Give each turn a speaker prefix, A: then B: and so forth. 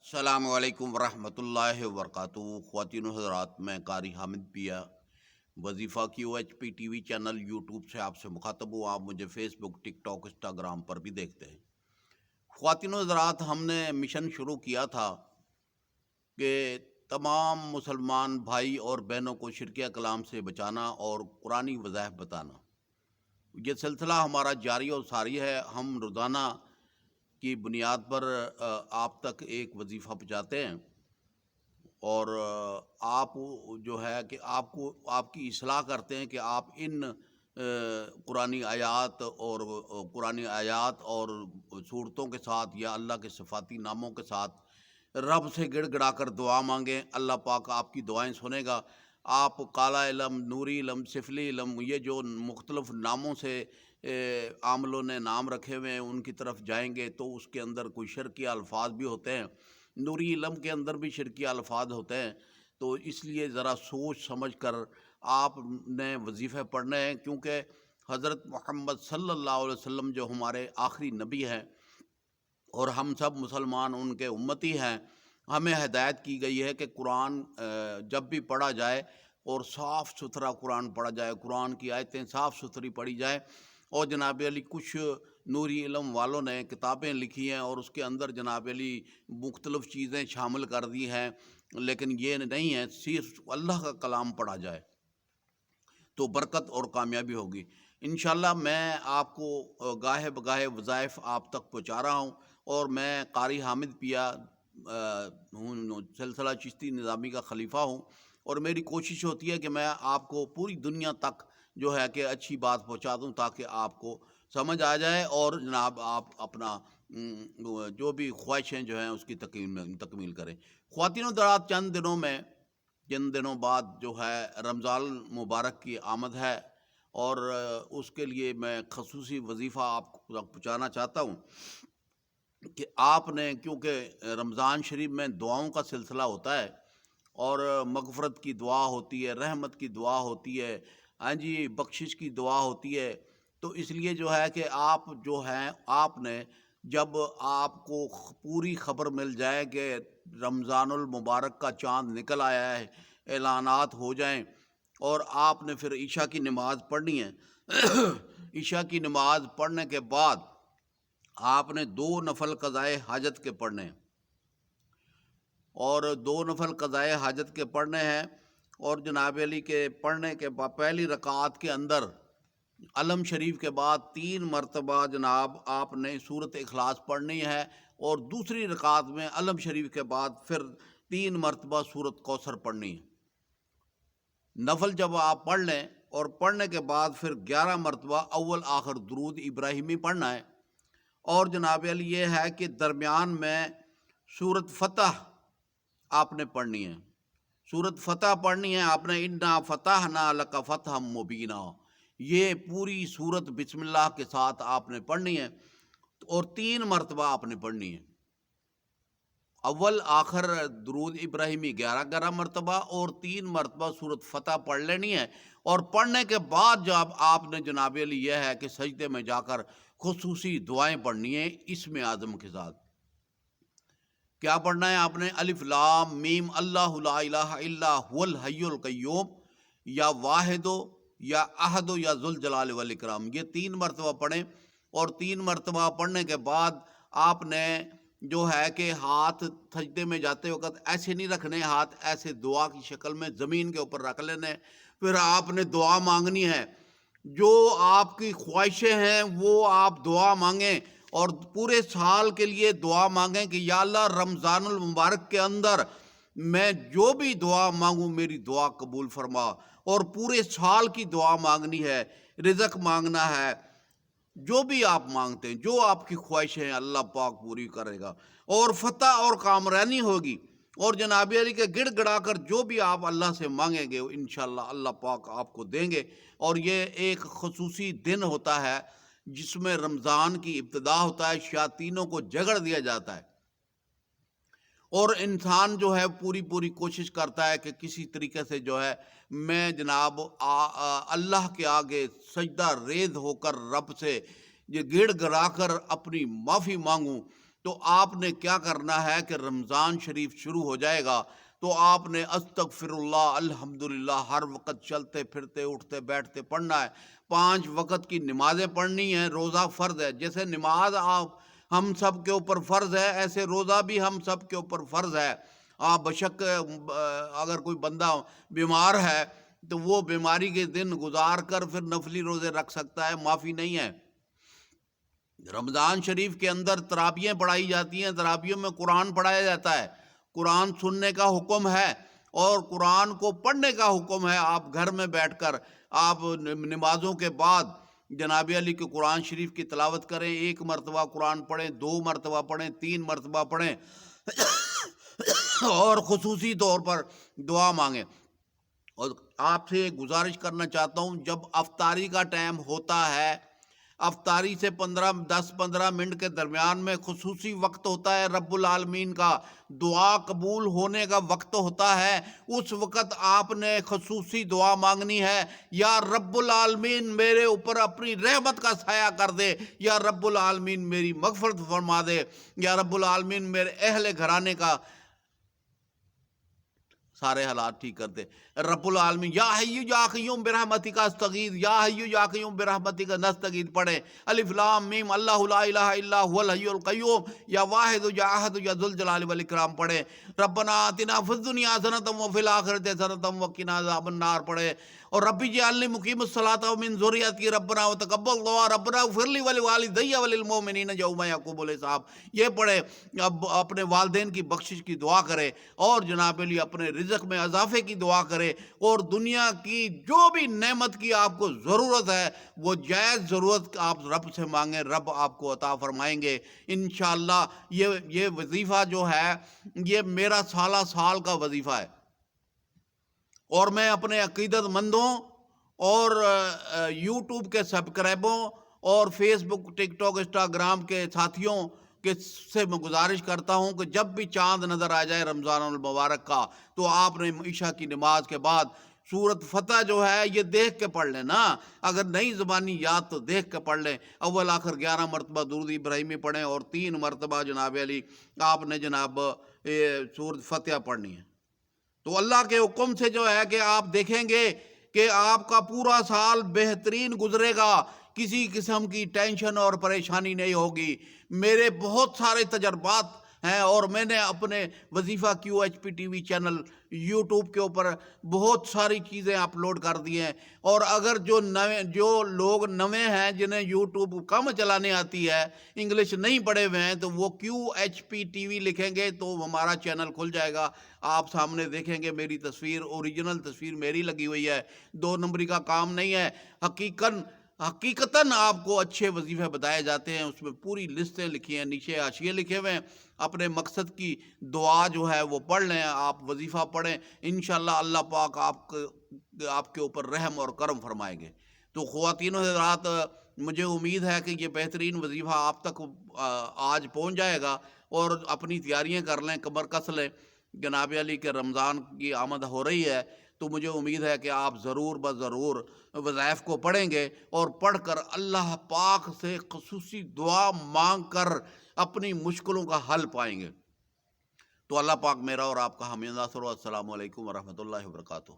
A: السلام علیکم ورحمۃ اللہ وبرکاتہ۔ خواتین و حضرات، میں قاری حامد پیا وظیفہ QHP T V channel YouTube سے آپ سے مخاطب ہوں۔ آپ مجھے فیس بک، ٹک ٹاک، انسٹاگرام پر بھی دیکھتے ہیں۔ خواتین و حضرات، ہم نے مشن شروع کیا تھا کہ تمام مسلمان بھائی اور بہنوں کو شرک کلام سے بچانا اور قرآنی وظائف بتانا۔ یہ سلسلہ ہمارا جاری اور ساری ہے۔ ہم روزانہ کی بنیاد پر آپ تک ایک وظیفہ پہنچاتے ہیں، اور آپ جو ہے کہ آپ کی اصلاح کرتے ہیں کہ آپ ان قرآنی آیات اور صورتوں کے ساتھ یا اللہ کے صفاتی ناموں کے ساتھ رب سے گڑ گڑا کر دعا مانگیں۔ اللہ پاک آپ کی دعائیں سنے گا۔ آپ کالا علم، نوری علم، سفلی علم، یہ جو مختلف ناموں سے عاملوں نے نام رکھے ہوئے ہیں، ان کی طرف جائیں گے تو اس کے اندر کوئی شرکی الفاظ بھی ہوتے ہیں۔ نوری علم کے اندر بھی شرکی الفاظ ہوتے ہیں۔ تو اس لیے ذرا سوچ سمجھ کر آپ نے وظیفے پڑھنے ہیں، کیونکہ حضرت محمد صلی اللہ علیہ وسلم جو ہمارے آخری نبی ہیں اور ہم سب مسلمان ان کے امتی ہیں، ہمیں ہدایت کی گئی ہے کہ قرآن جب بھی پڑھا جائے اور صاف ستھرا قرآن پڑھا جائے، قرآن کی آیتیں صاف ستھری پڑھی جائے۔ اور جناب علی کچھ نوری علم والوں نے کتابیں لکھی ہیں اور اس کے اندر جناب علی مختلف چیزیں شامل کر دی ہیں، لیکن یہ نہیں ہے، صرف اللہ کا کلام پڑھا جائے تو برکت اور کامیابی ہوگی انشاءاللہ۔ میں آپ کو گاہے بگاہے وظائف آپ تک پہنچا رہا ہوں، اور میں قاری حامد پیا ہوں، سلسلہ چشتی نظامی کا خلیفہ ہوں، اور میری کوشش ہوتی ہے کہ میں آپ کو پوری دنیا تک جو ہے کہ اچھی بات پہنچا دوں تاکہ آپ کو سمجھ آ جائے، اور جناب آپ اپنا جو بھی خواہشیں جو ہیں اس کی تکمیل کریں۔ خواتین و حضرات، چند دنوں بعد جو ہے رمضان المبارک کی آمد ہے، اور اس کے لیے میں خصوصی وظیفہ آپ کو پہنچانا چاہتا ہوں کہ آپ نے، کیونکہ رمضان شریف میں دعاؤں کا سلسلہ ہوتا ہے، اور مغفرت کی دعا ہوتی ہے، رحمت کی دعا ہوتی ہے، ہاں جی، بخشش کی دعا ہوتی ہے۔ تو اس لیے جو ہے کہ آپ جو ہیں، آپ نے جب آپ کو پوری خبر مل جائے کہ رمضان المبارک کا چاند نکل آیا ہے، اعلانات ہو جائیں، اور آپ نے پھر عشاء کی نماز پڑھنی ہے۔ عشاء کی نماز پڑھنے کے بعد آپ نے 2 نفل قضائے حاجت کے پڑھنے ہیں، اور 2 نفل قضائے حاجت کے پڑھنے ہیں، اور جناب علی کے پڑھنے کے بعد پہلی رکعت کے اندر علم شریف کے بعد 3 مرتبہ جناب آپ نے سورۃ اخلاص پڑھنی ہے، اور دوسری رکعت میں علم شریف کے بعد پھر 3 مرتبہ سورۃ کوثر پڑھنی ہے۔ نفل جب آپ پڑھ لیں، اور پڑھنے کے بعد پھر 11 مرتبہ اول آخر درود ابراہیمی پڑھنا ہے، اور جناب علی یہ ہے کہ درمیان میں سورۃ فتح آپ نے پڑھنی ہے۔ سورۃ فتح پڑھنی ہے آپ نے، انا فتحنا لک فتحا مبینا، یہ پوری سورت بسم اللہ کے ساتھ آپ نے پڑھنی ہے، اور 3 مرتبہ آپ نے پڑھنی ہے۔ اول آخر درود ابراہیمی 11 مرتبہ، اور 3 مرتبہ سورۃ فتح پڑھ لینی ہے، اور پڑھنے کے بعد جب آپ نے جناب علی یہ ہے کہ سجدے میں جا کر خصوصی دعائیں پڑھنی ہیں اسم اعظم کے ساتھ۔ کیا پڑھنا ہے آپ نے؟ الف لام میم اللہ لا الہ الا هو الحی القیوم، یا واحد، یا احد، یا ذوالجلال والاکرام، یہ 3 مرتبہ پڑھیں، اور 3 مرتبہ پڑھنے کے بعد آپ نے جو ہے کہ ہاتھ سجدے میں جاتے وقت ایسے نہیں رکھنے، ہاتھ ایسے دعا کی شکل میں زمین کے اوپر رکھ لینے۔ پھر آپ نے دعا مانگنی ہے، جو آپ کی خواہشیں ہیں وہ آپ دعا مانگیں، اور پورے سال کے لیے دعا مانگیں کہ یا اللہ رمضان المبارک کے اندر میں جو بھی دعا مانگوں میری دعا قبول فرما، اور پورے سال کی دعا مانگنی ہے، رزق مانگنا ہے، جو بھی آپ مانگتے ہیں، جو آپ کی خواہشیں ہیں اللہ پاک پوری کرے گا، اور فتح اور کامرانی ہوگی، اور جناب علی کے گڑ گڑا کر جو بھی آپ اللہ سے مانگیں گے انشاءاللہ اللہ پاک آپ کو دیں گے۔ اور یہ ایک خصوصی دن ہوتا ہے جس میں رمضان کی ابتدا ہوتا ہے، شیاطینوں کو جگڑ دیا جاتا ہے، اور انسان جو ہے پوری کوشش کرتا ہے کہ کسی طریقے سے جو ہے میں جناب اللہ کے آگے سجدہ ریز ہو کر رب سے یہ گڑ گڑا کر اپنی معافی مانگوں۔ تو آپ نے کیا کرنا ہے کہ رمضان شریف شروع ہو جائے گا تو آپ نے استغفر اللہ الحمدللہ ہر وقت چلتے پھرتے اٹھتے بیٹھتے پڑھنا ہے۔ 5 وقت کی نمازیں پڑھنی ہیں، روزہ فرض ہے۔ جیسے نماز ہم سب کے اوپر فرض ہے، ایسے روزہ بھی ہم سب کے اوپر فرض ہے۔ آپ بشک اگر کوئی بندہ بیمار ہے تو وہ بیماری کے دن گزار کر پھر نفلی روزے رکھ سکتا ہے، معافی نہیں ہے۔ رمضان شریف کے اندر تراویحیں پڑھائی جاتی ہیں، تراویحوں میں قرآن پڑھایا جاتا ہے، قرآن سننے کا حکم ہے اور قرآن کو پڑھنے کا حکم ہے۔ آپ گھر میں بیٹھ کر آپ نمازوں کے بعد جناب علی کے قرآن شریف کی تلاوت کریں، 1 مرتبہ قرآن پڑھیں، 2 مرتبہ پڑھیں، 3 مرتبہ پڑھیں اور خصوصی طور پر دعا مانگیں۔ اور آپ سے گزارش کرنا چاہتا ہوں، جب افطاری کا ٹائم ہوتا ہے، افطاری سے 10-15 منٹ کے درمیان میں خصوصی وقت ہوتا ہے، رب العالمین کا دعا قبول ہونے کا وقت ہوتا ہے۔ اس وقت آپ نے خصوصی دعا مانگنی ہے، یا رب العالمین میرے اوپر اپنی رحمت کا سایہ کر دے، یا رب العالمین میری مغفرت فرما دے، یا رب العالمین میرے اہل گھرانے کا سارے حالات ٹھیک کرتے۔ رب العالمین یا حی یا قیوم برحمتک استغیث، یا حی یا قیوم برحمتک نستغیث پڑھیں۔ الف لام میم اللہ لا الہ الا هو الحی القیوم، یا واحد یا احد یا ذو الجلال والاکرام پڑھیں۔ ربنا آتنا فی الدنیا حسنۃ وفی الآخرۃ حسنۃ وقنا عذاب النار پڑھیں۔ اور ربی جعلنی مقیم الصلاۃ ومن ذریتی ربنا وتقبل دعا ربنا اغفر لی ولوالدی وللمؤمنین یوم یقوم الحساب، یہ پڑھے۔ اب اپنے والدین کی بخشش کی دعا کرے اور جناب علی اپنے رزق میں اضافے کی دعا کرے، اور دنیا کی جو بھی نعمت کی آپ کو ضرورت ہے وہ جائز ضرورت آپ رب سے مانگیں، رب آپ کو عطا فرمائیں گے انشاءاللہ۔ یہ وظیفہ جو ہے یہ میرا سالہ سال کا وظیفہ ہے، اور میں اپنے عقیدت مندوں اور یوٹیوب کے سبسکرائبوں اور فیس بک، ٹک ٹاک، انسٹاگرام کے ساتھیوں سے میں گزارش کرتا ہوں کہ جب بھی چاند نظر آ جائے رمضان المبارک کا، تو آپ نے عشاء کی نماز کے بعد سورت فتح جو ہے یہ دیکھ کے پڑھ لیں نا، اگر نہیں زبانی یاد تو دیکھ کے پڑھ لیں۔ اول آخر 11 مرتبہ درود ابراہیمی پڑھیں اور 3 مرتبہ جناب علی آپ نے جناب سورت فتح پڑھنی ہے۔ تو اللہ کے حکم سے جو ہے کہ آپ دیکھیں گے کہ آپ کا پورا سال بہترین گزرے گا، کسی قسم کی ٹینشن اور پریشانی نہیں ہوگی۔ میرے بہت سارے تجربات ہیں، اور میں نے اپنے وظیفہ QHP TV چینل یوٹیوب کے اوپر بہت ساری چیزیں اپلوڈ کر دی ہیں، اور اگر جو لوگ نویں ہیں جنہیں یوٹیوب کم چلانے آتی ہے، انگلش نہیں پڑھے ہوئے ہیں، تو وہ QHP TV لکھیں گے تو ہمارا چینل کھل جائے گا۔ آپ سامنے دیکھیں گے میری تصویر، اوریجنل تصویر میری لگی ہوئی ہے، 2 نمبری کا کام نہیں ہے۔ حقیقتاً آپ کو اچھے وظیفے بتائے جاتے ہیں، اس میں پوری لسٹیں لکھی ہیں، نیچے حاشیے لکھے ہوئے ہیں۔ اپنے مقصد کی دعا جو ہے وہ پڑھ لیں، آپ وظیفہ پڑھیں، انشاءاللہ اللہ پاک آپ کے اوپر رحم اور کرم فرمائیں گے۔ تو خواتین و حضرات، مجھے امید ہے کہ یہ بہترین وظیفہ آپ تک آج پہنچ جائے گا، اور اپنی تیاریاں کر لیں، کمر کس لیں۔ جناب علی کے رمضان کی آمد ہو رہی ہے، تو مجھے امید ہے کہ آپ ضرور بضرور وظائف کو پڑھیں گے، اور پڑھ کر اللہ پاک سے خصوصی دعا مانگ کر اپنی مشکلوں کا حل پائیں گے۔ تو اللہ پاک میرا اور آپ کا حامی ناصر، السلام علیکم ورحمۃ اللہ وبرکاتہ۔